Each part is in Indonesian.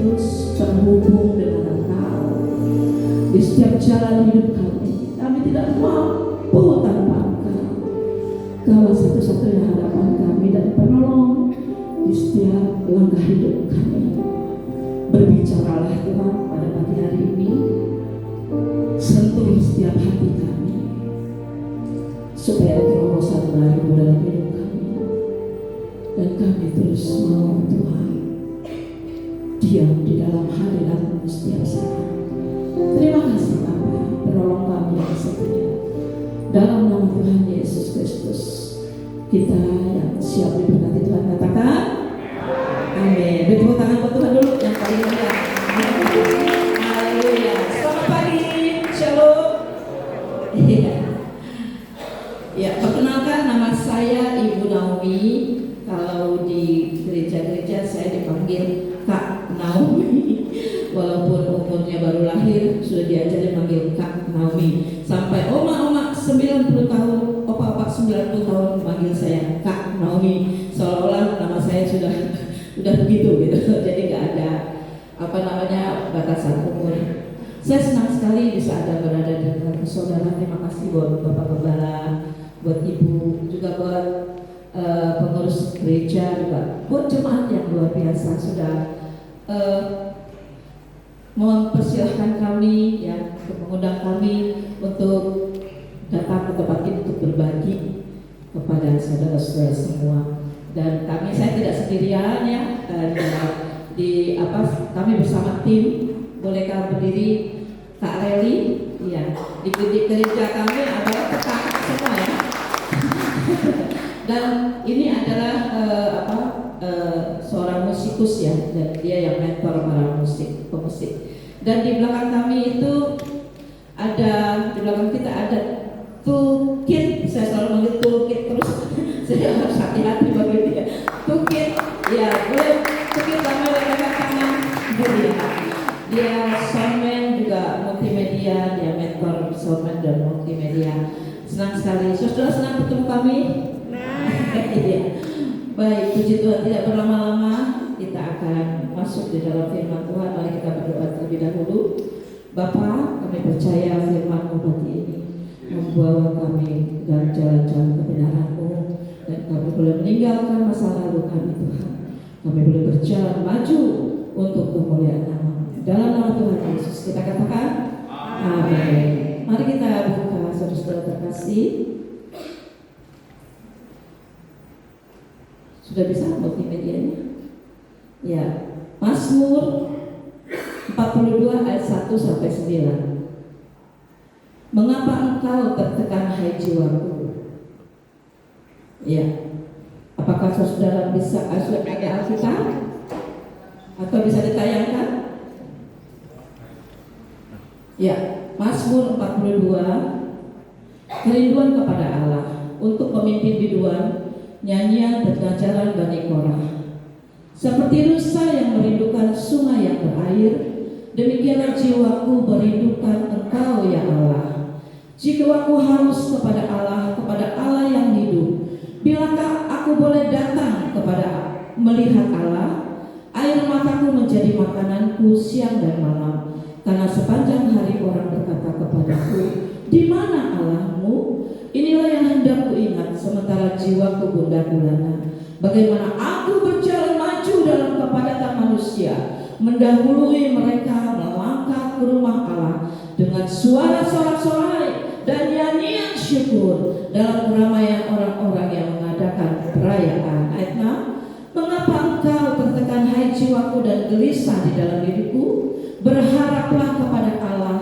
terus terhubung dengan Engkau di setiap jalan hidup kami. Kami tidak mampu tanpa Engkau. Engkau satu-satunya harapan kami dan penolong di setiap langkah hidup kami. Berbicaralah Tuhan pada pagi hari ini, sentuh setiap hati kami, supaya terobosan baru dalam hidup kami, dan kami terus mau Tuhan diam di dalam hadirat-Mu setiap saat. Terima kasih Bapa, penolong kami yang setia. Dalam nama Tuhan Yesus Kristus, kita yang siap diberkati Tuhan katakan amin. Bertepuk tangan buat Tuhan dulu yang paling rendah. Haleluya. Selamat pagi, shalom. Ya, perkenalkan nama saya Ibu Naomi. Kalau di gereja-gereja saya dipanggil Kak Naomi. Walaupun umurnya baru lahir sudah diajarin manggil Kak Naomi. Sampai oma-oma 90 tahun, opa-opa 90 tahun manggil saya Kak Naomi. Seolah-olah nama saya sudah begitu gitu. Jadi nggak ada batasan umur. Saya senang sekali bisa ada berada di tengah saudara. Terima kasih buat Bapak Gembala, buat Ibu, juga buat pengurus gereja, juga buat jemaat yang luar biasa sudah mempersilahkan kami, ya, untuk mengundang kami untuk datang ke tempat ini untuk berbagi kepada saudara-saudara semua. Dan saya tidak sendirian, ya, kami bersama tim. Bolehkah berdiri Kak Reli? Iya, di gereja kami adalah kakak semua, ya. Dan ini adalah seorang musikus, ya, dan dia yang mentor para pemusik. Dan di belakang kami itu di belakang kita ada toolkit. Saya selalu manggil toolkit terus. Saya harus hati-hati bagi dia. Toolkit, ya, boleh toolkit lama dengan tangan dia soundman juga multimedia, dia mentor soundman dan multimedia. Senang sekali. Saudara senang bertemu kami? Iya. Baik, puji Tuhan, tidak berlama-lama kita akan masuk di dalam firman Tuhan. Mari kita berdoa terlebih dahulu. Bapa, kami percaya firman-Mu pagi ini membawa kami dalam jalan-jalan kebenaran-Mu, dan kami boleh meninggalkan masa lalu kami Tuhan. Kami boleh berjalan maju untuk kemuliaan nama-Mu. Dalam nama Tuhan Yesus kita katakan amin. Mari kita buka, saudara-saudara terkasih. Sudah bisa multimedianya? Ya, Mazmur 42 ayat 1 sampai 9. Mengapa engkau tertekan hai jiwaku? Ya, apakah saudara bisa ada Alkitab? Atau bisa ditayangkan? Ya, Mazmur 42, kerinduan kepada Allah untuk pemimpin biduan, nyanyian berganjaran Bani Korah. Seperti rusa yang merindukan sungai yang berair, demikianlah jiwaku merindukan Engkau ya Allah. Jiwaku haus kepada Allah yang hidup. Bilakah aku boleh datang kepada melihat Allah? Air mataku menjadi makananku siang dan malam. Karena sepanjang hari orang berkata kepadaku, di mana Allahmu? Inilah yang hendak ku ingat sementara jiwaku gundah gulana. Bagaimana aku berjalan maju dalam kepadatan manusia, mendahului mereka melangkah ke rumah Allah dengan suara sorak-sorai dan nyanyian syukur dalam keramaian orang-orang yang mengadakan perayaan. Ayat 6. Mengapa engkau tertekan hai jiwaku dan gelisah di dalam diriku? Berharaplah kepada Allah,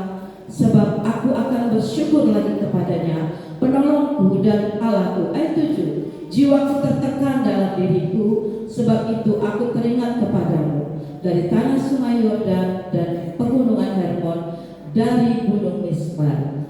sebab aku akan bersyukur lagi kepadanya, penolongku dan Allahku. Ayat 7. Jiwaku tertekan dalam diriku, sebab itu aku teringat kepadamu dari tanah sungai Yordan dan pegunungan Hermon, dari gunung Misbar.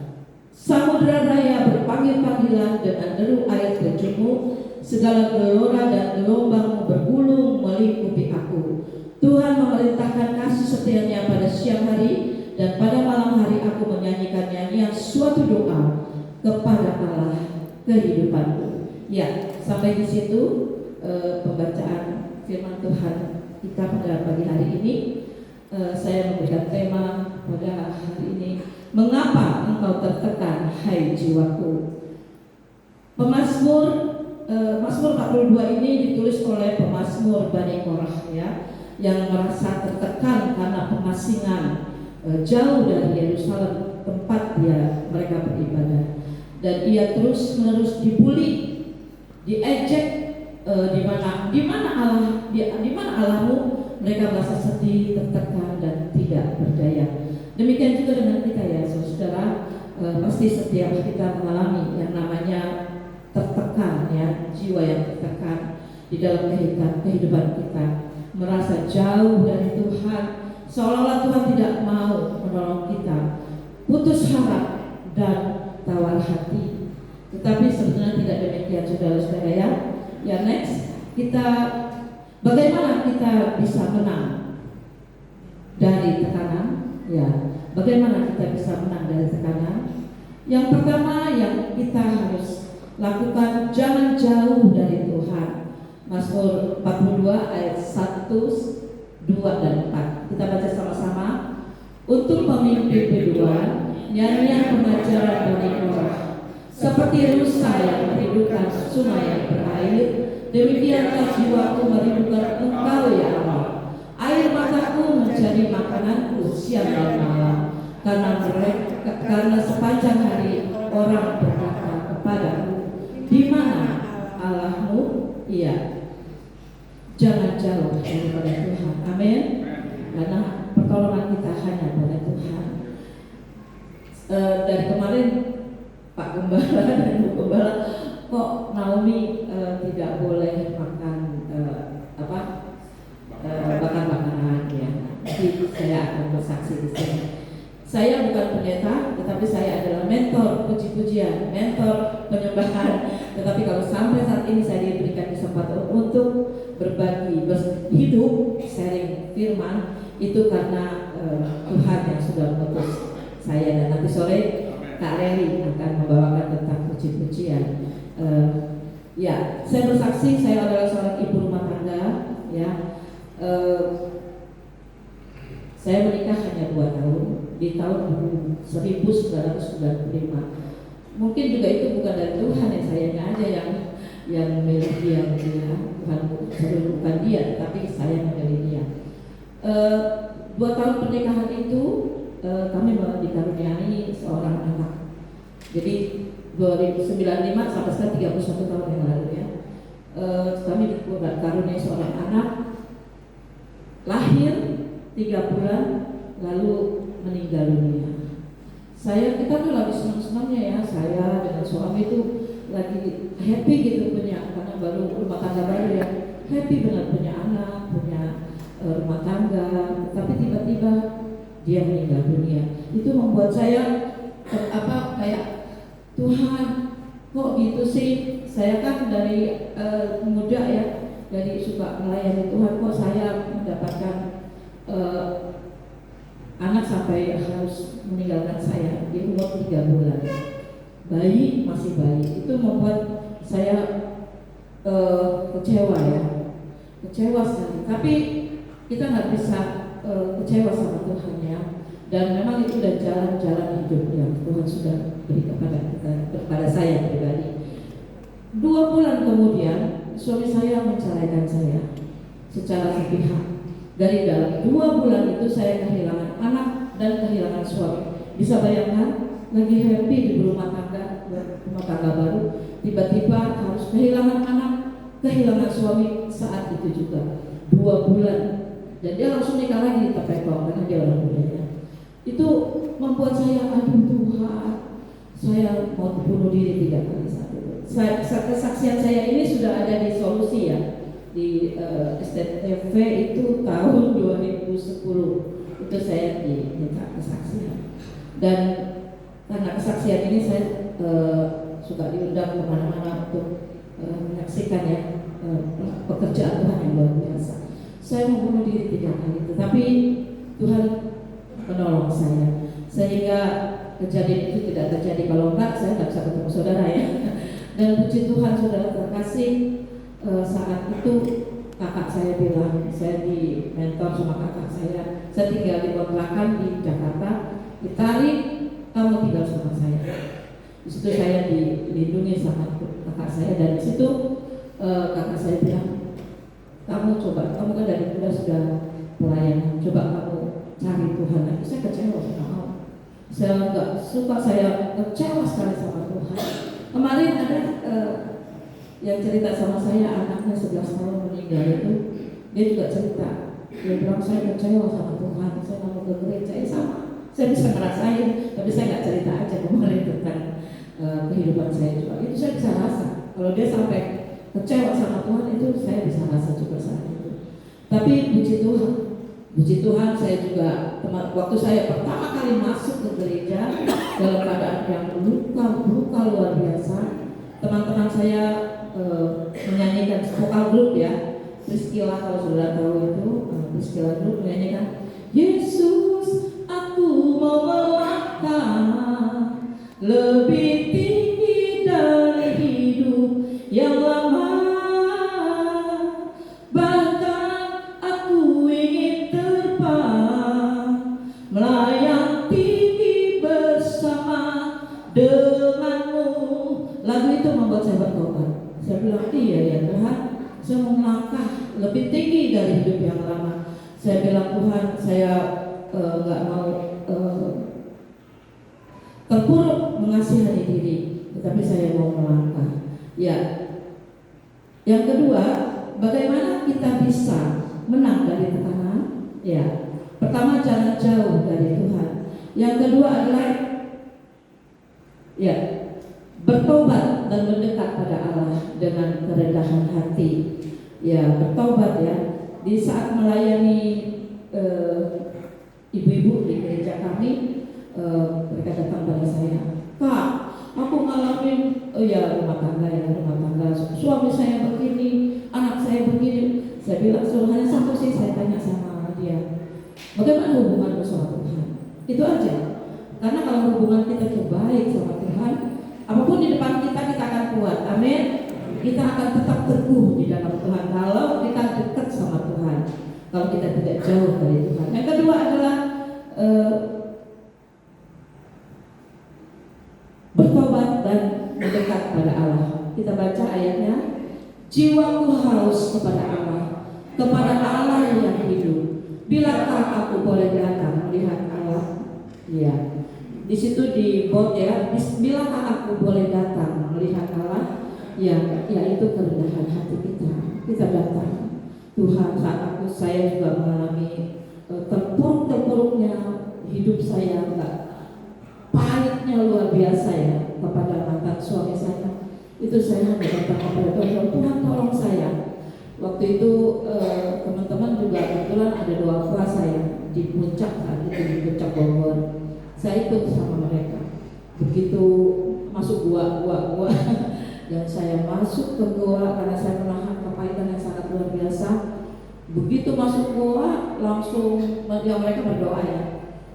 Samudra raya berpanggil-panggilan dengan deru air terjunmu, segala gelora dan gelombang bergulung melingkupi aku. Tuhan memerintahkan kasih setianya pada siang hari, dan pada malam hari aku menyanyikan nyanyian suatu doa kepada Allah kehidupanku. Ya, sampai di situ pembacaan firman Tuhan kita pada pagi hari ini. saya memberikan tema pada hari ini, mengapa engkau tertekan, hai jiwaku. Mazmur 42 ini ditulis oleh pemazmur Bani Korah, ya, yang merasa tertekan karena pengasingan jauh dari Yerusalem, tempat mereka beribadah, dan ia terus-menerus dibully, diejek, di mana Allahmu. Mereka merasa sedih, tertekan, dan tidak berdaya. Demikian juga dengan kita, ya saudara. Pasti setiap kita mengalami yang namanya tertekan, ya, jiwa yang tertekan di dalam kehidupan kita, merasa jauh dari Tuhan, seolah-olah Tuhan tidak mau menolong kita, putus harap dan tawar hati. Tetapi sebenarnya tidak demikian, saudara-saudara, ya. Ya, next, bagaimana kita bisa menang dari tekanan? Ya, bagaimana kita bisa menang dari tekanan? Yang pertama yang kita harus lakukan, jangan jauh dari Tuhan. Mazmur 42 ayat 1, 2, dan 4. Kita baca sama-sama. Untuk pemimpin biduan, nyanyian pengajaran Bani Korah, seperti rusa yang merindukan sungai yang berair, demikianlah jiwaku merindukan Engkau, ya Allah. Air mataku menjadi makananku siang dan malam, karena sepanjang hari orang berkata kepadaku, di mana Allahmu? Iya, jangan jauh daripada Tuhan. Amin. Karena pertolongan kita hanya pada Tuhan. Dari kemarin Pak Gembala dan Bu Gembala, kok Naomi tidak boleh makan bakar-bakaran, ya. Jadi saya akan bersaksi di sini. Saya bukan pendeta, tetapi saya adalah mentor puji-pujian, mentor penyembahan. Tetapi kalau sampai saat ini saya diberikan kesempatan untuk berbagi, hidup, sharing firman, itu karena Tuhan yang sudah mengutus saya. Dan nanti sore Kak Reli akan membawakan tentang puji-pujian. Ya, saya bersaksi, saya adalah seorang ibu rumah tangga, ya. Saya menikah hanya 2 tahun di tahun 1995. Mungkin juga itu bukan dari Tuhan, ya, sayanya aja yang memilih dia, Tuhan bukan dia, tapi saya memilih dia. 2 tahun pernikahan itu kami dikaruniai seorang anak. Jadi 2095 sampai sekarang 31 tahun yang lalu, ya. Kami dikaruniai seorang anak, lahir 3 bulan lalu meninggal dunia. Kita tuh lagi senang-senangnya, ya, saya dengan suami itu lagi happy gitu punya, karena baru rumah tangga baru, ya, happy benar punya anak, punya rumah tangga. Tapi tiba-tiba dia meninggal dunia. Itu membuat saya kayak, Tuhan, kok gitu sih? Saya kan dari muda, ya, dari suka melayani Tuhan, kok saya mendapatkan anak sampai harus meninggalkan saya di umur 3 bulan, masih bayi. Itu membuat saya kecewa, ya, kecewa sekali. Tapi kita nggak bisa kecewa sama Tuhan, ya. Dan memang itu udah jalan-jalan hidup yang Tuhan sudah beri kepada saya pribadi. 2 bulan kemudian suami saya menceraikan saya secara sepihak. Dari dalam 2 bulan itu saya kehilangan anak dan kehilangan suami. Bisa bayangkan, lagi happy di rumah tangga baru, tiba-tiba harus kehilangan anak, kehilangan suami saat itu juga 2 bulan. Dan dia langsung nikah lagi di Tepekong karena dia orang muda, ya. Itu membuat saya, aduh Tuhan, saya mau bunuh diri 3 kali saat itu. Kesaksian saya ini sudah ada di Solusi, ya, di STTV itu tahun 2010. Itu saya diminta kesaksian. Dan karena kesaksian ini saya suka diundang kemana-mana untuk menyaksikan, ya, pekerjaan Tuhan yang luar biasa. Saya mau bunuh diri 3 kali, tetapi Tuhan menolong saya sehingga kejadian itu tidak terjadi. Kalau enggak, saya nggak bisa ketemu saudara, ya. Dan puji Tuhan, saudara terkasih, saat itu kakak saya bilang, saya di mentor sama kakak saya tinggal di kontrakan di Jakarta, ditarik, kamu tinggal sama saya. Di situ saya dilindungi sama kakak saya, dan di situ kakak saya bilang, kamu kan dari muda sudah pelayanan, coba kamu cari Tuhan. Nah, saya kecewa sama Allah. Saya nggak suka, saya kecewa sekali sama Tuhan. Kemarin ada yang cerita sama saya, anaknya 11 tahun meninggal itu, dia juga cerita. Dia bilang, saya kecewa sama Tuhan, saya nggak mau ke gereja. Sama, saya bisa ngerasain, tapi saya nggak cerita aja kemarin tentang kehidupan saya juga. Itu saya bisa rasa. Kalau dia sampai kecewa sama Tuhan, itu saya bisa rasa juga saat itu. Tapi puji Tuhan saya juga, waktu saya pertama kali masuk ke gereja dalam keadaan yang luka luar biasa, teman-teman saya menyanyikan vokal grup ya, Priscilla, kalau sudah tahu itu, Priscilla grup menyanyikan, Yesus, aku mau melangkah lebih tinggi dari hidup yang lama. Bahkan aku ingin terbang melayang tinggi bersama denganmu. Lagu itu membuat saya bertobat. Saya bilang, iya ya Tuhan, saya mau melangkah lebih tinggi dari hidup yang lama. Saya bilang, Tuhan, saya nggak mau terpuruk mengasihani diri, tetapi saya mau melangkah. Ya, yang kedua, bagaimana kita bisa menang dari tekanan? Ya, pertama, jangan jauh dari Tuhan. Yang kedua adalah ya, bertobat dan mendekat pada Allah dengan kerendahan hati. Ya, bertobat ya. Di saat melayani ibu-ibu di gereja kami, mereka datang pada saya, Kak, aku ngalamin rumah tangga, suami saya begini, anak saya begini. Saya bilang, hanya satu sih saya tanya sama dia, bagaimana hubunganmu sama Tuhan? Itu aja. Karena kalau hubungan kita itu baik sama Tuhan, apapun di depan kita akan kuat. Amin. Kita akan tetap teguh di dalam Tuhan kalau kita dekat sama Tuhan, kalau kita tidak jauh dari Tuhan. Yang kedua adalah bertobat dan mendekat pada Allah. Kita baca ayatnya, jiwaku haus kepada Allah yang hidup. Bilakah aku boleh datang melihat Allah? Ya, di situ di bot ya, bilakah aku boleh datang melihat Allah? Ya, yaitu kerendahan hati kita. Kita datang, Tuhan, saat saya juga mengalami terpuruk-terpuruknya hidup saya, enggak pahitnya luar biasa ya kepada mantan suami saya. Itu saya hanya datang kepada Tuhan, Tuhan tolong saya. Waktu itu teman-teman juga kebetulan ada doa puasa ya di puncak, saat itu di puncak Bogor. Saya ikut sama mereka. Begitu masuk gua dan saya masuk ke gua karena saya menahan kepahitan yang sangat luar biasa. Begitu masuk gua langsung mereka berdoa ya.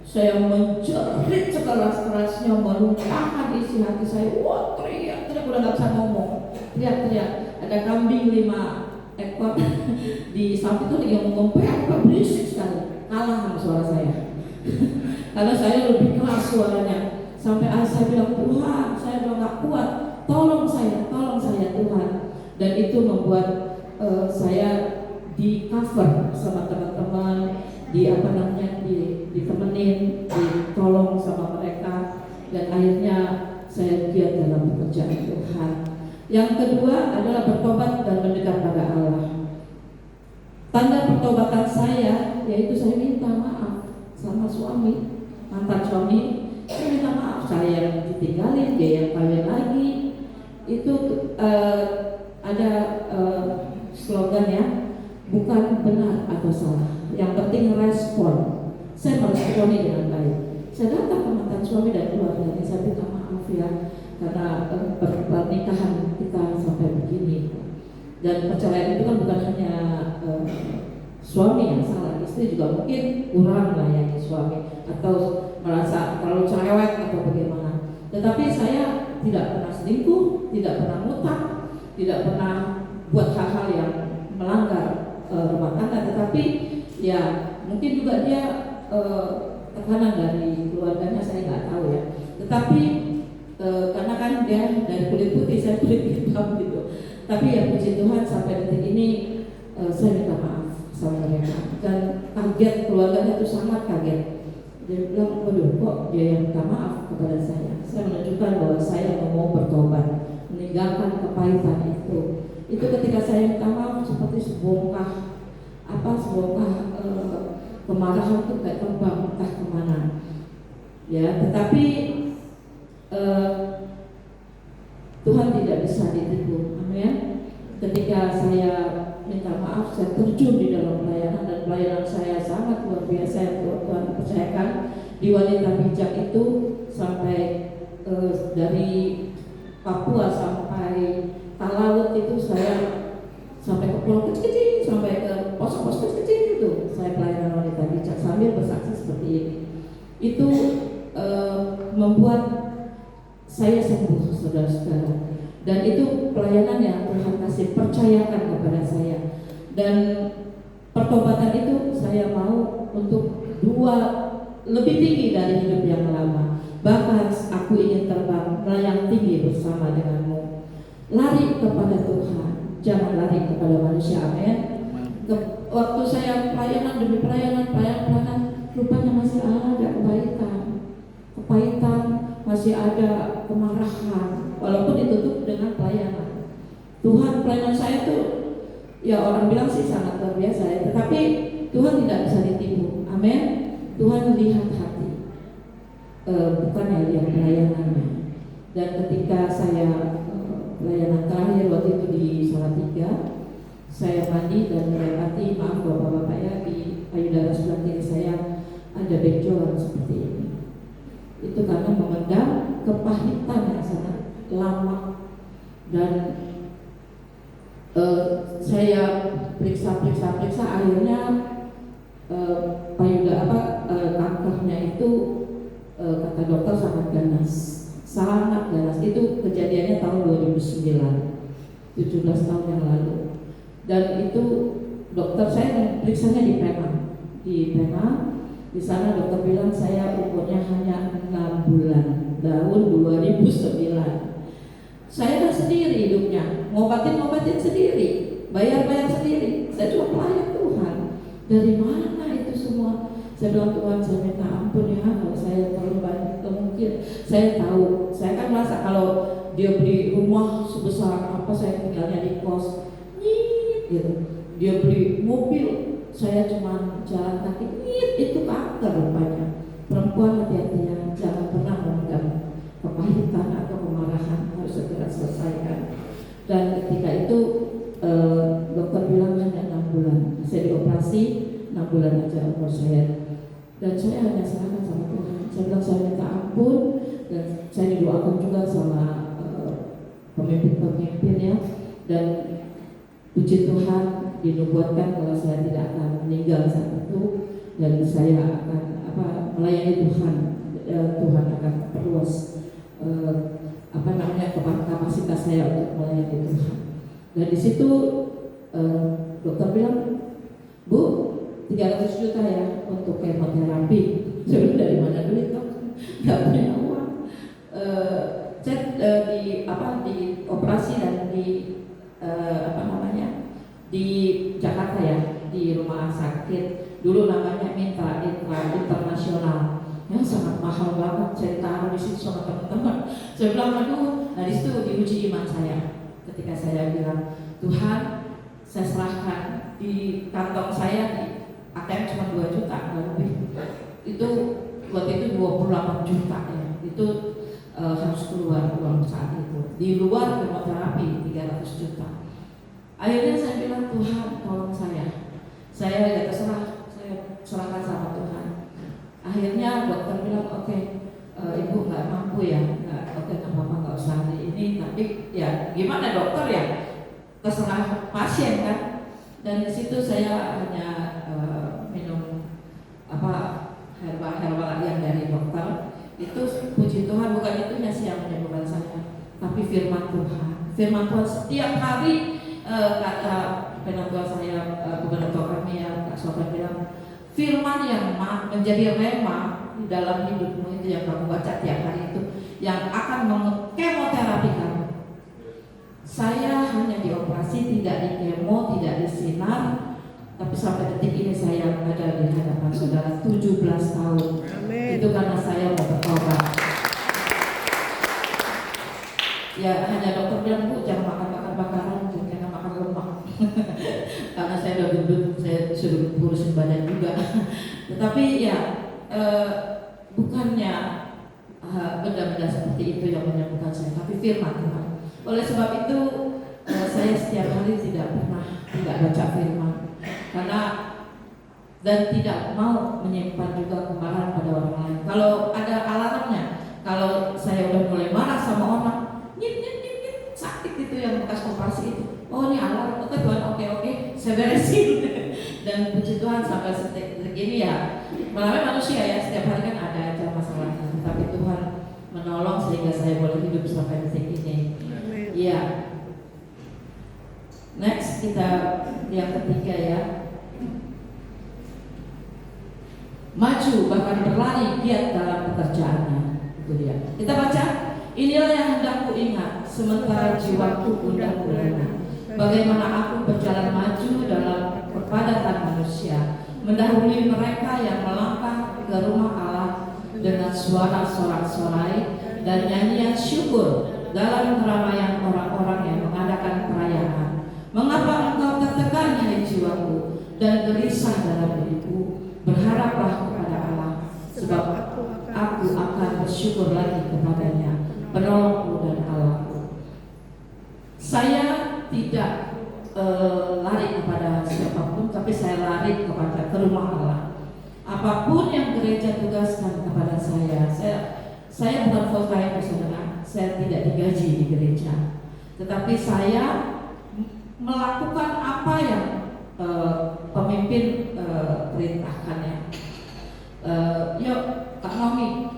Saya menjerit sekeras-kerasnya, melumpahkan isi hati saya. Wah, teriak udah nggak bisa ngomong. Teriak. Ada kambing 5 ekor di samping itu yang ngomong berisik sekali, kalah sama suara saya. Karena saya lebih keras suaranya. Sampai saya bilang, Tuhan, saya udah nggak kuat. Tolong saya Tuhan. Dan itu membuat saya di cover sama teman-teman, ditemenin, ditolong sama mereka, dan akhirnya saya giat dalam pekerjaan Tuhan. Yang kedua adalah bertobat dan mendekat pada Allah. Tanda pertobatan saya yaitu saya minta maaf sama suami, mantan suami. Saya minta maaf, saya yang ditinggalin, dia yang kawin lagi. Itu ada slogan ya, bukan benar atau salah, yang penting respon. Saya meresponi dengan baik. Saya datang ke mantan suami dan keluarganya, saya minta maaf ya karena pernikahan kita sampai begini. Dan perceraian itu kan bukan hanya suami yang salah, istri juga mungkin kurang melayani suami atau merasa terlalu cerewet atau bagaimana. Tetapi saya tidak pernah selingkuh, tidak pernah ngutang, tidak pernah buat hal-hal yang melanggar rumah tangga, tetapi ya mungkin juga dia tekanan dari keluarganya, saya nggak tahu ya. Tetapi karena kan dia dari kulit putih, saya kulit hitam gitu. Tapi ya puji Tuhan sampai detik ini saya minta maaf sama mereka, dan kaget, keluarganya itu sangat kaget. Dia bilang, waduh kok dia yang minta maaf kepada saya. Saya menunjukkan bahwa saya mau bertobat, meninggalkan kepahitan itu. Itu ketika saya minta maaf seperti sebongkah kemarahan itu kayak terbang entah kemana. Ya, tetapi Tuhan tidak bisa ditipu. Amin. Ketika saya minta maaf, saya terjun di dalam pelayanan, dan pelayanan saya sangat luar biasa yang Tuhan percayakan. Di Wanita Bijak itu sampai dari Papua sampai Talaut itu saya sampai ke pulau kecil-kecil, sampai ke pos-pos kecil itu saya pelayanan Wanita Bijak sambil bersaksi seperti ini. Itu membuat saya sembuh, saudara-saudara. Dan itu pelayanan yang Tuhan kasih percayakan kepada saya. Dan pertobatan itu saya mau untuk lebih tinggi dari hidup yang lama. Bahkan aku ingin terbang melayang tinggi bersama denganmu. Lari kepada Tuhan, jangan lari kepada manusia. Amin. Waktu saya pelayanan demi pelayanan, rupanya masih ada kepahitan, masih ada kemarahan, walaupun ditutup dengan pelayanan. Tuhan, pelayanan saya tuh ya orang bilang sih sangat luar biasa ya, tetapi Tuhan tidak bisa ditipu. Amin. Tuhan lihat hati, bukan yang lihat pelayanannya. Dan ketika saya pelayanan terakhir waktu itu di Salatiga, saya mandi dan mendapati, maaf bapak-bapak ya, di payudara sebelah kiri saya ada benjolan seperti ini. Itu karena memendam kepahitan yang sangat lama. Dan saya periksa akhirnya kankernya itu kata dokter sangat ganas. Itu kejadiannya tahun 2009, 17 tahun yang lalu. Dan itu dokter saya periksanya di Pena. Di sana dokter bilang saya umurnya hanya 6 bulan, tahun 2009. Saya kan sendiri hidupnya, ngobatin sendiri, bayar sendiri. Saya cuma pelayan Tuhan. Dari mana itu semua? Saya bilang, Tuhan, saya minta ampun ya kalau saya terlalu banyak kemungkinan. Saya tahu, saya kan merasa kalau dia beli rumah sebesar apa, saya tinggalnya di kos, gitu. Dia beli mobil, saya cuma jalan kaki, itu kanker rupanya. Perempuan hati-hati ya, jangan pernah memendam kepahitan atau kemarahan, harus segera selesaikan. Dan ketika itu dokter bilang hanya 6 bulan, saya dioperasi 6 bulan aja umur saya. Dan saya hanya serahkan sama Tuhan. Saya bilang saya minta ampun, dan saya didoakan juga sama pemimpin ya. Dan puji Tuhan, dinubuatkan kalau saya tidak akan meninggal saat itu, dan saya akan melayani Tuhan. Tuhan akan perluas kapasitas saya untuk melayani Tuhan. Dan di situ dokter bilang, Bu, 300 juta ya untuk kemoterapi. Saya bilang, dari mana duit dok? Gak punya uang. Saya di operasi dan di Jakarta ya, di rumah sakit dulu namanya Mitra Internasional, yang sangat mahal banget. Saya taruh di situ sama teman-teman. Saya bilang, aduh, nah di situ diuji iman saya. Ketika saya bilang, Tuhan, saya serahkan, di kantong saya di ATM cuma 2 juta, nggak lebih. Itu waktu itu 28 juta ya. Itu harus keluar uang saat itu. Di luar kemoterapi 300 juta. Akhirnya saya bilang, Tuhan tolong saya ya terserah, saya serahkan sama Tuhan. Akhirnya dokter bilang, oke, ibu nggak mampu ya, oke nggak apa-apa, nggak usah hari ini. Tapi ya gimana dokter ya, terserah pasien kan. Dan di situ saya hanya minum herbal yang dari dokter. Itu puji Tuhan, bukan itu yang menyembuhkan saya, tapi firman Tuhan. Firman Tuhan setiap hari kata penatua saya, penatua kami ya, Kak Sofan bilang, firman yang menjadi rema dalam hidupmu itu yang kamu baca tiap hari itu, yang akan mengkemoterapi kamu. Saya hanya dioperasi, tidak di kemo, tidak disinar, tapi sampai detik ini saya ada di hadapan saudara 17 tahun. Amen. Itu karena saya mau bertobat. Ya hanya dokter bilang, Bu jangan makan bakaran, jangan makan lemak. Karena saya udah gendut, saya sudah ngurusin badan juga. Tetapi ya bukannya benda-benda seperti itu yang menyembuhkan saya, tapi firman Tuhan. Oleh sebab itu saya setiap hari tidak baca firman, karena dan tidak mau menyimpan juga kemarahan pada orang lain. Kalau ada alarmnya, kalau saya udah mulai marah sama orang, nyit, sakit itu yang bekas operasi itu. Oh ini alarm, oke Tuhan, oke, saya beresin. Dan puji Tuhan sampai detik ini ya, melalui manusia ya, setiap hari kan ada aja masalahnya, tapi Tuhan menolong sehingga saya boleh hidup sampai detik ini. Iya. Next kita yang ketiga ya. Maju bahkan berlari giat dalam pekerjaannya. Itu dia. Kita baca. Inilah yang hendak ku ingat sementara jiwaku gundah gulana. Bagaimana aku berjalan maju dalam perpadatan manusia, mendahului mereka yang melangkah ke rumah Allah dengan suara sorak-sorai dan nyanyian syukur dalam keramaian orang-orang yang mengadakan perayaan. Mengapa engkau tertekan hai jiwaku dan gelisah dalam diriku? Berharaplah kepada Allah, sebab aku akan bersyukur lagi kepadanya, penolongku dan Allahku. Saya tidak lari kepada siapapun, tapi saya lari kepada ke rumah Allah. Apapun yang gereja tugaskan kepada saya bukan full time saudara. Saya tidak digaji di gereja, tetapi saya melakukan apa yang pemimpin perintahkan ya. Yuk Kak Nomi,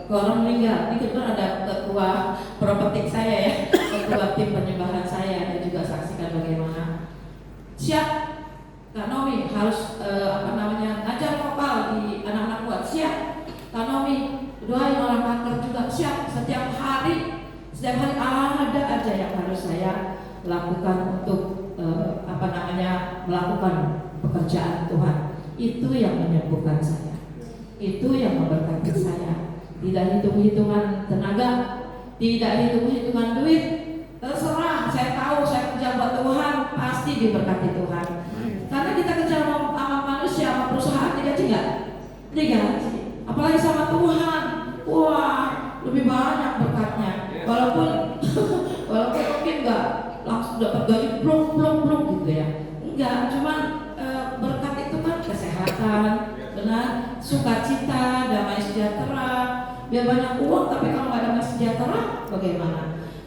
orang meninggal. Ini kebetulan ada ketua propetik saya ya, ketua tim penyembahan saya, dan juga saksikan bagaimana. Siap Kak Nomi harus ngajar vokal di anak-anak kuat. Siap Kak Nomi doain orang kanker juga. Siap. Setiap hari ada aja yang harus saya lakukan untuk melakukan pekerjaan Tuhan. Itu yang menyembuhkan saya, itu yang memberkati saya. Tidak hitung-hitungan tenaga, tidak hitung-hitungan duit, terserah. Saya tahu saya kerja buat Tuhan, pasti diberkati Tuhan. Karena kita kerja sama manusia, sama perusahaan, digaji nggak? Digaji. Apalagi sama Tuhan, wah lebih banyak berkatnya. Walaupun mungkin nggak langsung dapat gaji blong gitu ya, enggak. Cuman berkat itu kan kesehatan, benar, sukacita, damai sejahtera. Biar banyak uang, tapi kalau nggak damai sejahtera, bagaimana?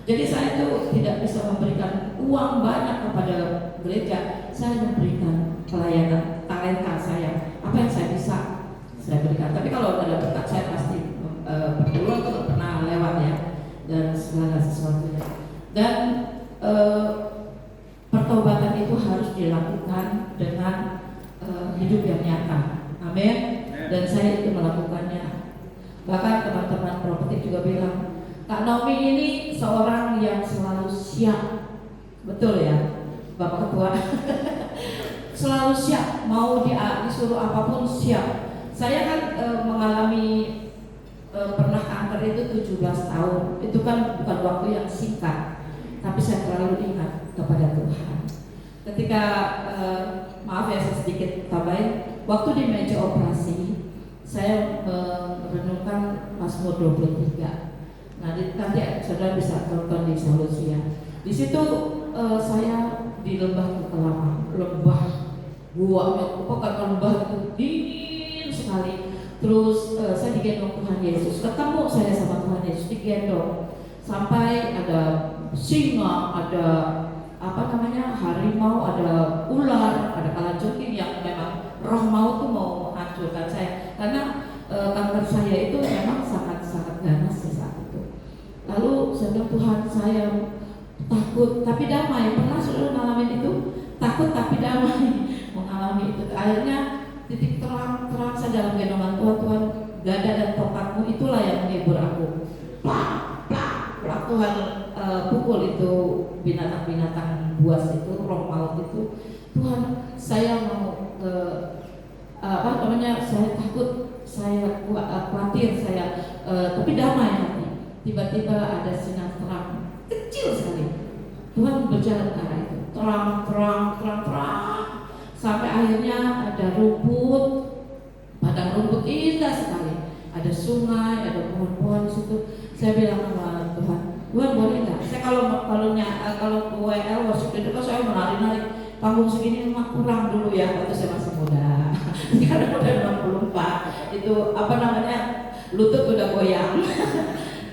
Jadi saya itu tidak bisa memberikan uang banyak kepada gereja. Saya memberikan pelayanan talenta saya, apa yang saya bisa saya berikan. Tapi kalau ada berkat saya pasti berdoa itu pernah lewat ya, dan segala sesuatunya. Dan pertobatan itu harus dilakukan dengan hidup yang nyata. Amin. Dan saya itu melakukannya. Bahkan teman-teman properti juga bilang, Kak Nomi ini seorang yang selalu siap. Betul ya Bapak Ketua? Selalu siap, mau disuruh apapun siap. Saya kan mengalami pernah kanker itu 17 tahun. Itu kan bukan waktu yang singkat, tapi saya selalu ingat kepada Tuhan. Ketika maaf ya saya sedikit tambahin, waktu di meja operasi saya merenungkan Mazmur 23. Nanti saudara bisa tonton di Solusi ya. Di situ saya di lembah Kekelama, lembah bukan lembah itu dingin sekali. Terus saya digendong Tuhan Yesus, ketemu saya sama Tuhan Yesus, digendong sampai ada singa, ada harimau, ada ular, ada kalajengking yang memang roh maut tuh mau menghancurkan saya. Karena kanker saya itu memang sangat ganas di saat itu. Lalu saya bilang, Tuhan saya takut tapi damai. Pernah saudara ngalamin itu? takut tapi damai mengalami itu. Akhirnya titik terang saya dalam gendongan Tuhan. Tuhan, gada dan tongkatmu itulah yang menghibur aku. Plak, plak, plak, Tuhan pukul itu binatang-binatang buas itu, roh maut itu. Tuhan, saya mau saya takut, saya khawatir, saya tapi damai hati. Tiba-tiba ada sinar terang kecil sekali. Tuhan berjalan ke arah itu, terang, sampai akhirnya ada rumput, padang rumput indah sekali. Ada sungai, ada pohon-pohon di situ. Saya bilang sama Tuhan, Tuhan boleh nggak? Saya kalau WL worship itu saya menari-nari. Panggung segini memang kurang dulu ya, waktu saya masih muda. Sekarang udah 64. Itu lutut udah goyang.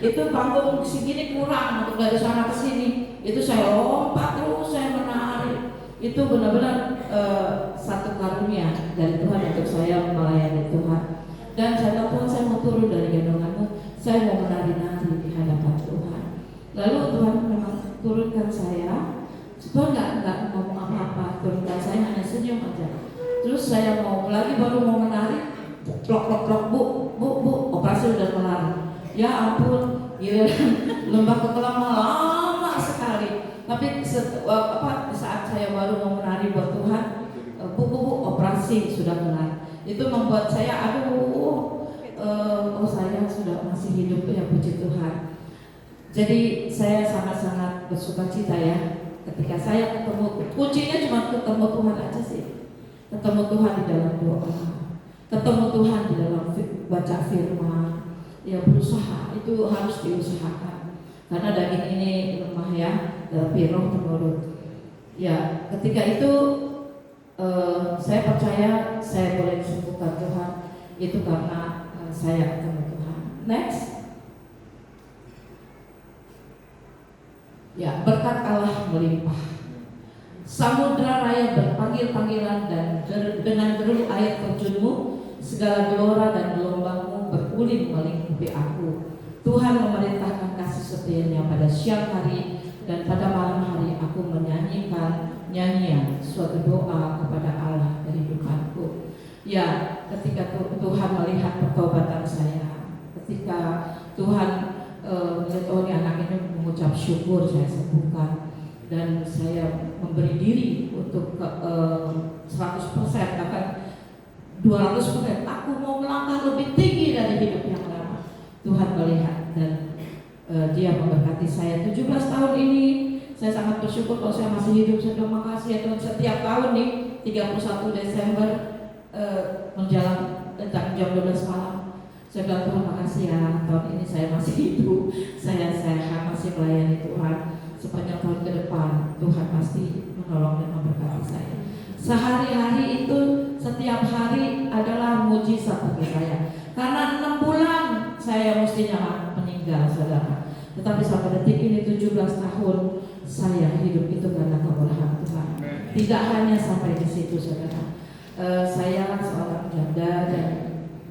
Itu panggung segini kurang untuk dari sana ke sini. Itu saya lompat terus, saya menari. Itu benar-benar satu karunia dari Tuhan untuk saya melayani Tuhan. Dan saya Tuhan, saya mau turun dari gendonganmu, saya mau menari-nari di hadapan Tuhan. Lalu Tuhan memang turunkan saya. Tuhan nggak ngomong apa-apa, turunkan saya hanya senyum aja. Terus saya baru mau menari, plok, bu, operasi udah kelar. Ya ampun, lembah kekelama lama sekali. Tapi saat saya baru mau menari buat Tuhan, bu, operasi sudah kelar. Itu membuat saya saya sudah masih hidup ya, puji Tuhan. Jadi saya sangat-sangat bersuka cita ya ketika saya ketemu. Kuncinya cuma ketemu Tuhan aja sih. Ketemu Tuhan di dalam doa, ketemu Tuhan di dalam baca firman. Ya berusaha, itu harus diusahakan. Karena daging ini lemah ya, tapi roh menurut. Ya ketika itu saya percaya saya boleh disembuhkan Tuhan. Itu karena saya ketemu Tuhan. Next. Ya, berkat Allah melimpah. Samudra raya berpanggil-panggilan dan dengan deru air terjunmu, segala gelora dan gelombangmu beruling melingkupi aku. Tuhan memerintahkan kasih setianya pada siang hari dan pada malam hari aku menyanyikan nyanyian suatu doa kepada Allah dari kehidupanku. Ya, ketika Tuhan melihat pertobatan saya, ketika Tuhan melihat ini anak ini mengucap syukur, saya sembuhkan dan saya memberi diri untuk 100%, bahkan 200%. Aku mau melangkah lebih tinggi dari hidup yang lama. Tuhan melihat dan Dia memberkati saya 17 tahun ini. Saya sangat bersyukur kalau saya masih hidup. Saya terima kasih ya Tuhan. Setiap tahun nih 31 Desember menjelang jam 12 malam, saya bilang Tuhan makasih ya, tahun ini saya masih hidup, saya masih melayani Tuhan. Sepanjang tahun ke depan Tuhan pasti menolong dan memberkati saya. Sehari-hari itu, setiap hari adalah mujizat bagi saya. Karena 6 bulan saya mestinya meninggal, saudara. Tetapi sampai detik ini 17 tahun saya hidup itu karena kemurahan Tuhan. Tidak hanya sampai di situ, saudara. Saya seorang janda dan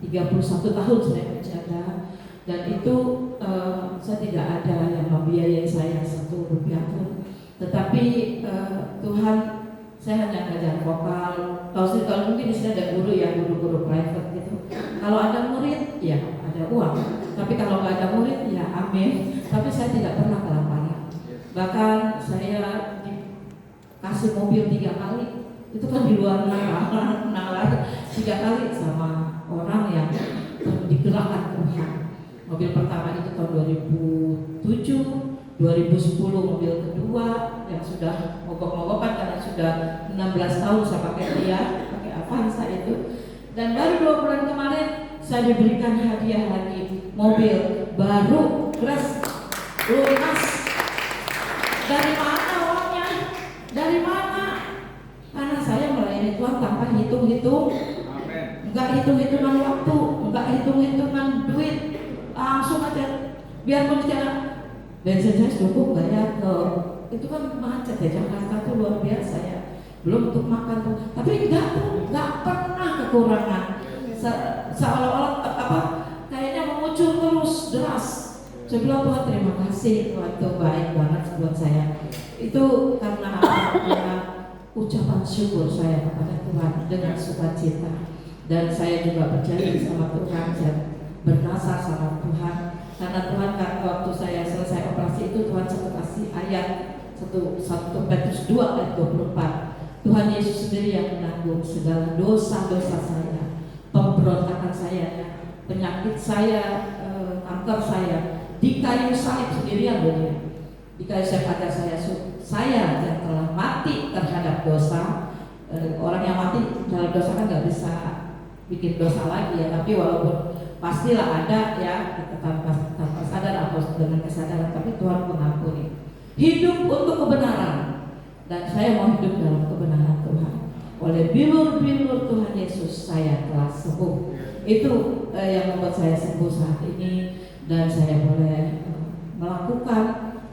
31 tahun saya menjaga, dan itu saya tidak ada yang membiayai saya 1 rupiah pun. Tetapi Tuhan, saya hanya ngajar vokal. Kalau mungkin di sini ada guru ya, guru private gitu. Kalau ada murid ya ada uang. Tapi kalau nggak ada murid ya amin. Tapi saya tidak pernah kelaparan. Bahkan saya dikasih mobil 3 kali. Itu kan di luar nalar 3 kali sama orang yang digerakkan Tuhan. Mobil pertama itu tahun 2007, 2010 mobil kedua yang sudah mogok-mogokan karena sudah 16 tahun saya pakai dia, pakai Avanza itu. Dan baru 2 bulan kemarin saya diberikan hadiah lagi mobil baru, fresh, lunas. Dari mana uangnya? Dari mana? Karena saya melayani Tuhan tanpa hitung-hitung. Enggak hitung-hitungan waktu, enggak hitung-hitungan duit, langsung aja. Biarpun secara bensin saya cukup enggak ya, itu kan macet ya, Jakarta tuh luar biasa ya. Belum untuk makan tuh, tapi enggak pernah kekurangan. Seolah-olah kayaknya mengucur terus deras. Saya bilang Tuhan terima kasih, Tuhan itu baik banget buat saya. Itu karena ucapan syukur saya kepada Tuhan dengan sukacita. Dan saya juga berjanji sama Tuhan, saya bernasar sama Tuhan, karena Tuhan waktu saya selesai operasi itu Tuhan satu kasih ayat 1 Petrus 2 ayat 24. Tuhan Yesus sendiri yang menanggung segala dosa-dosa saya, pemberontakan saya, penyakit saya, kanker saya, di kayu salib sendirian loh ya. Di kayu salib agar saya yang telah mati terhadap dosa. Orang yang mati dalam dosa kan nggak bisa bikin dosa lagi ya, tapi walaupun pastilah ada ya, kita tanpa sadar atau dengan kesadaran, tapi Tuhan mengampuni. Hidup untuk kebenaran, dan saya mau hidup dalam kebenaran Tuhan. Oleh bilur-bilur Tuhan Yesus saya telah sembuh. Itu yang membuat saya sembuh saat ini, dan saya boleh melakukan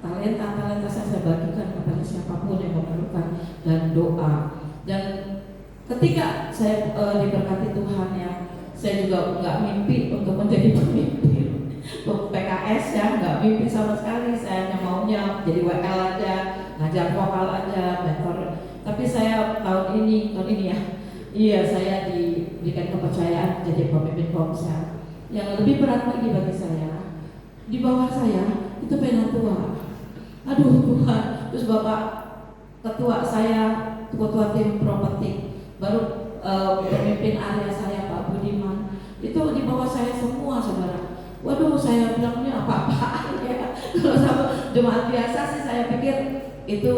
talenta saya bagikan kepada siapapun yang memerlukan, dan doa. Dan ketika saya diberkati Tuhan ya, saya juga nggak mimpi untuk menjadi pemimpin PKS ya, nggak mimpi sama sekali. Saya hanya maunya jadi WL aja, ngajar vokal aja, mentor. Tapi saya tahun ini ya, iya saya diberikan kepercayaan jadi pemimpin Komsel. Yang lebih berat lagi bagi saya, di bawah saya itu penatua. Aduh Tuhan, terus Bapak ketua saya, ketua tim properti, baru pemimpin area saya Pak Budiman, itu di bawah saya semua saudara. Waduh, saya bilangnya apa-apaan ya. Kalau sama jemaat biasa sih saya pikir itu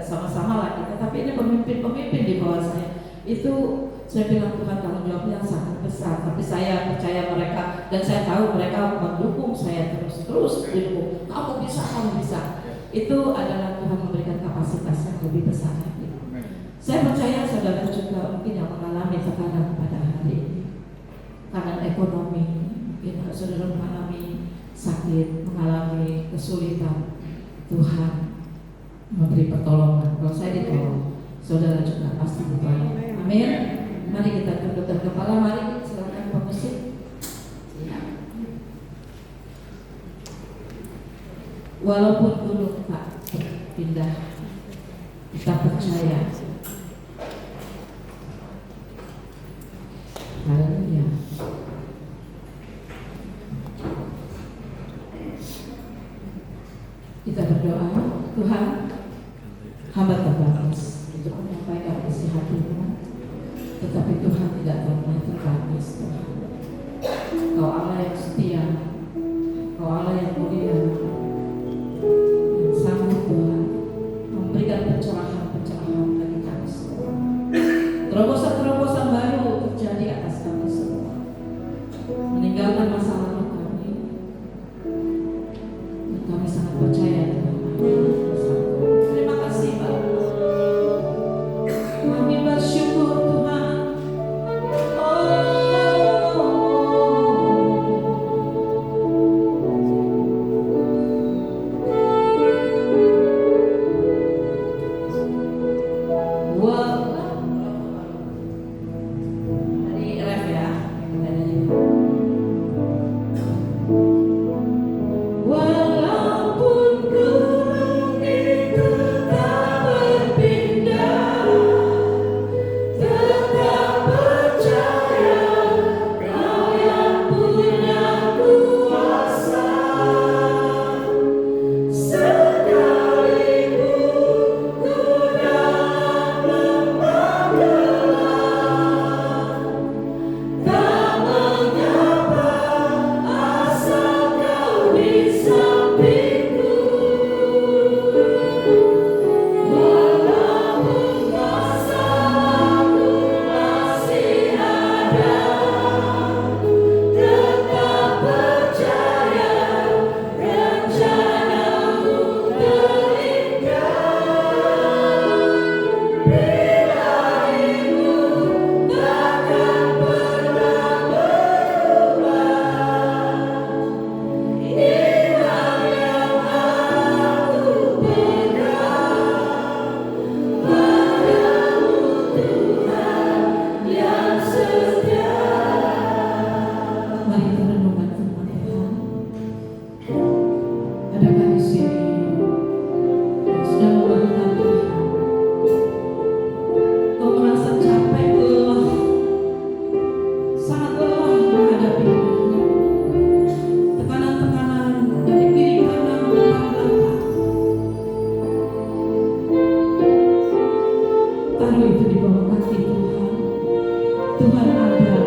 sama-sama lah kita, tapi ini pemimpin di bawah saya. Itu saya bilang Tuhan tanggung jawabnya sangat besar, tapi saya percaya mereka, dan saya tahu mereka mendukung saya terus didukung. Kamu bisa. Itu adalah Tuhan memberikan kapasitas yang lebih besar lagi. Saya percaya saudara juga mungkin yang mengalami tekanan pada hari ini, tekanan ekonomi, mungkin saudara mengalami sakit, mengalami kesulitan. Tuhan memberi pertolongan. Kalau saya ditolong, saudara juga pasti ditolong. Amin. Mari kita tundukkan kepala, mari silakan pemusik. Walaupun gunung tak pindah, kita percaya. Haleluya. Kita berdoa. Tuhan, hamba terbatas untuk menyampaikan isi hatimu, tetapi Tuhan tidak pernah terbatas. Tuhan, Kau Allah yang setia, Kau Allah yang mulia, yang sanggup Tuhan memberikan pencerahan bagi kami semua. Terobosan baru terjadi atas kami semua, meninggalkan masa lalu kami, dan kami sangat percaya Tuhan. Terima kasih Bapak. Kami bersyukur Tuhan. Dari ref ya. Tuhan ada.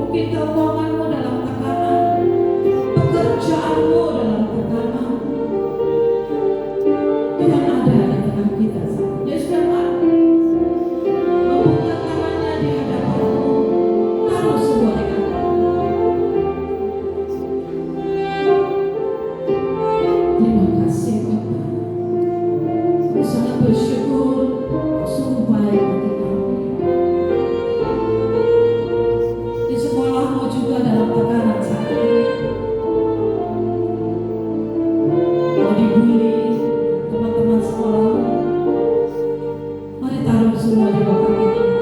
Mungkin keuanganmu dalam tekanan, pekerjaanmu dalam tekanan. Tuhan ada di tengah kita. Dia sudah membuka tangannya di hadapanmu. Taruh semua di kaki. Terima kasih Bapak. Kami sangat bersyukur. Sungguh baik bagi kami. Di sekolahmu juga dalam tekanan saat ini. Mau dibully teman-teman sekolah, mari taruh semua di bawah kaki Tuhan.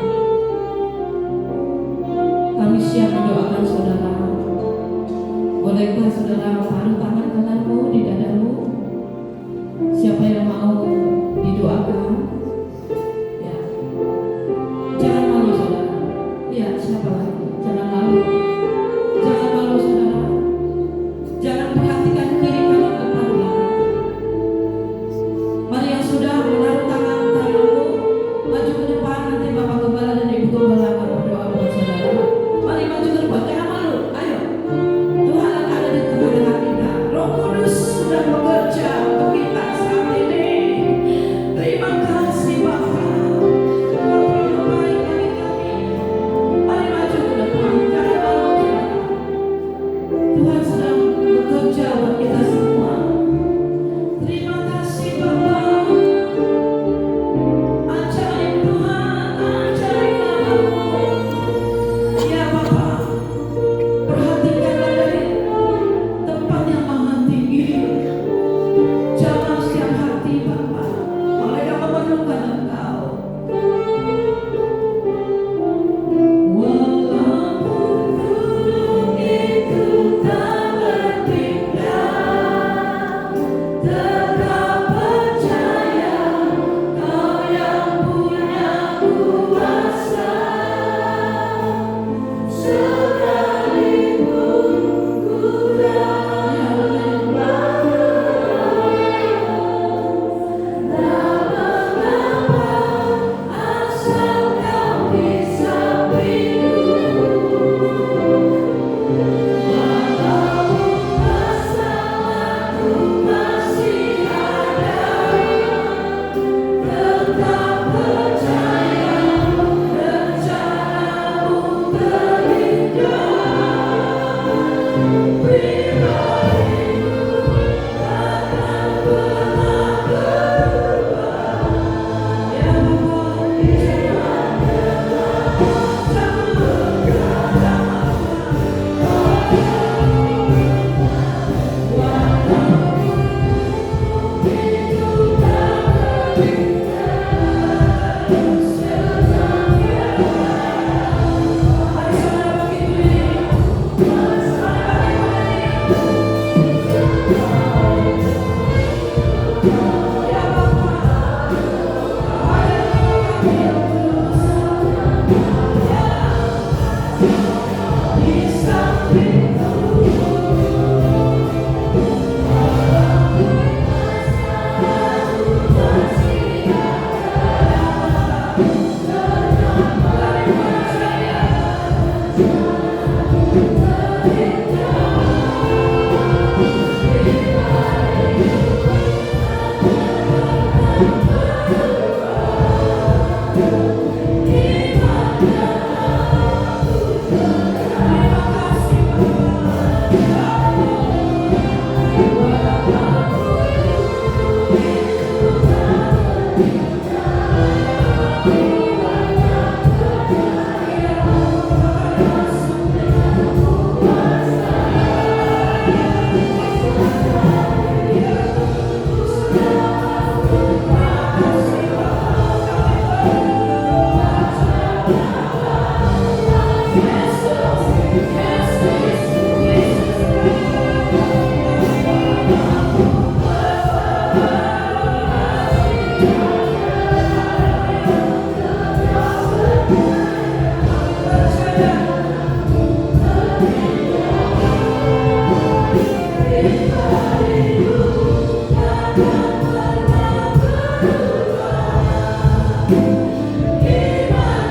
Kami siap mendoakan saudara. Bolehkah saudara taruh tangan kananmu di dadamu? Siapa yang mau didoakan? Ya, jangan malu saudara. Ya, siapa lagi? Jangan malu. Jangan malu saudara. Jangan perhatikan kiri kanan depan belakang. Mari yang sudah menaruh tangan kananmu, maju ke depan. Nanti Bapak Gembala dan Ibu Gembala akan berdoa buat saudara. Mari maju ke depan, jangan malu. Ayo, Tuhan ada di tengah-tengah kita. Roh Kudus sudah bekerja untuk kita saat ini. Terima kasih Bapak. Kau begitu baik bagi kami. Mari maju ke depan, jangan malu saudara. Tuhan sedang bekerja buat kita semua. Terima kasih Bapak. Ajaib Tuhan, ajaib namamu. Ya Bapak, perhatikanlah dari tempat yang maha tinggi. Jamah setiap hati Bapak. Mereka memerlukan Engkau. Walaupun gunung itu tak berpindah, tetap percaya Kau yang punya kuasa. Sekalipun ku dalam asal Kau di sampingku. Walaupun masalahku masih ada, tetap percaya rencanamu terindah. Pribadimu takkan pernah berubah.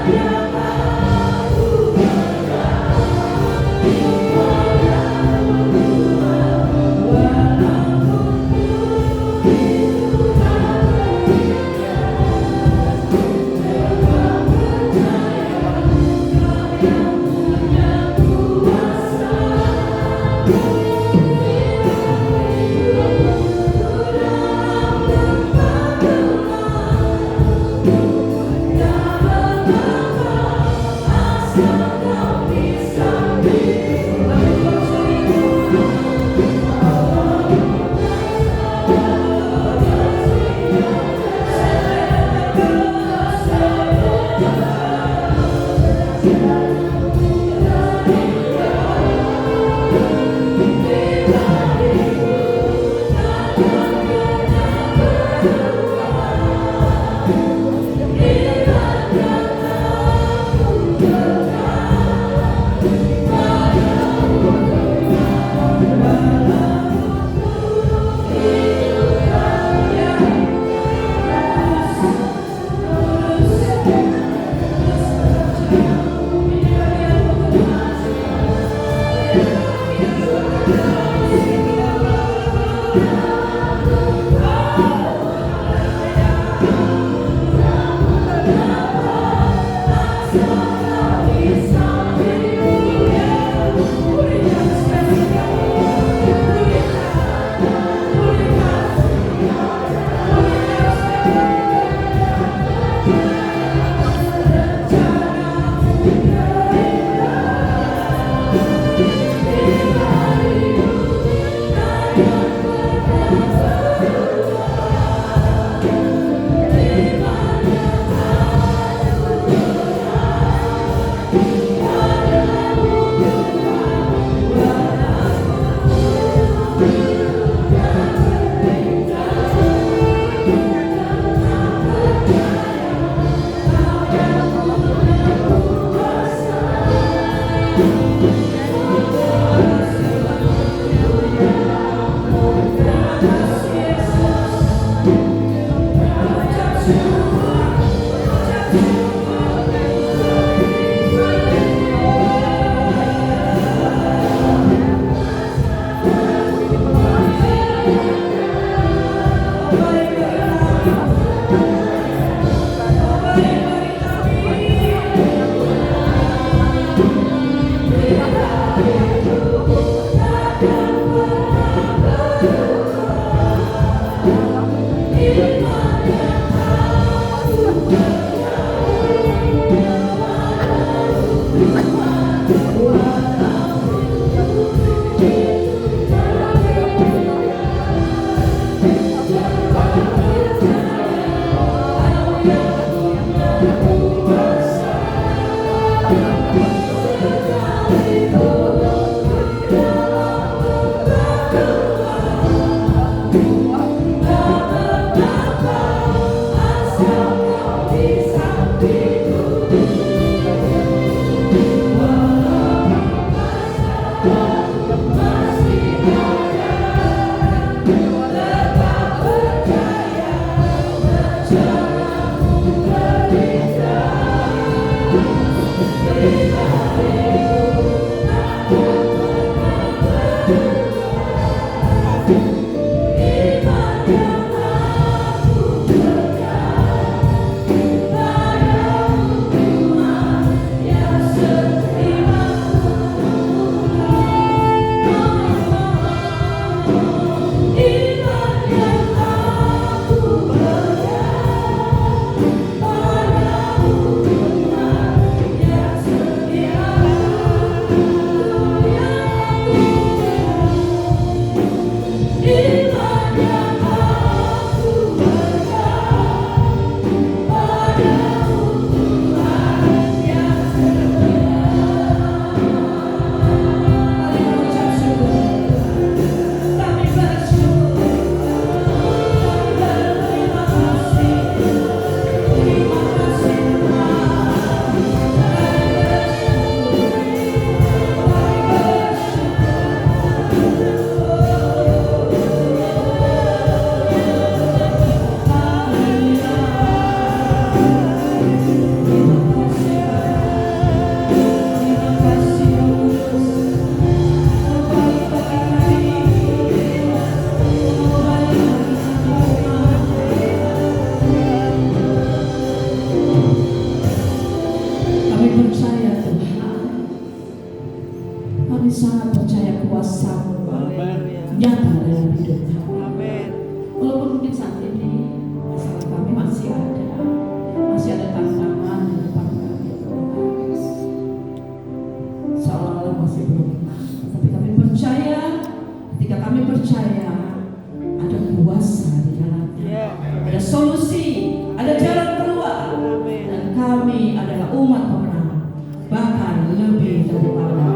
Ya Bapak, Kami adalah umat pemenang, bahkan lebih daripada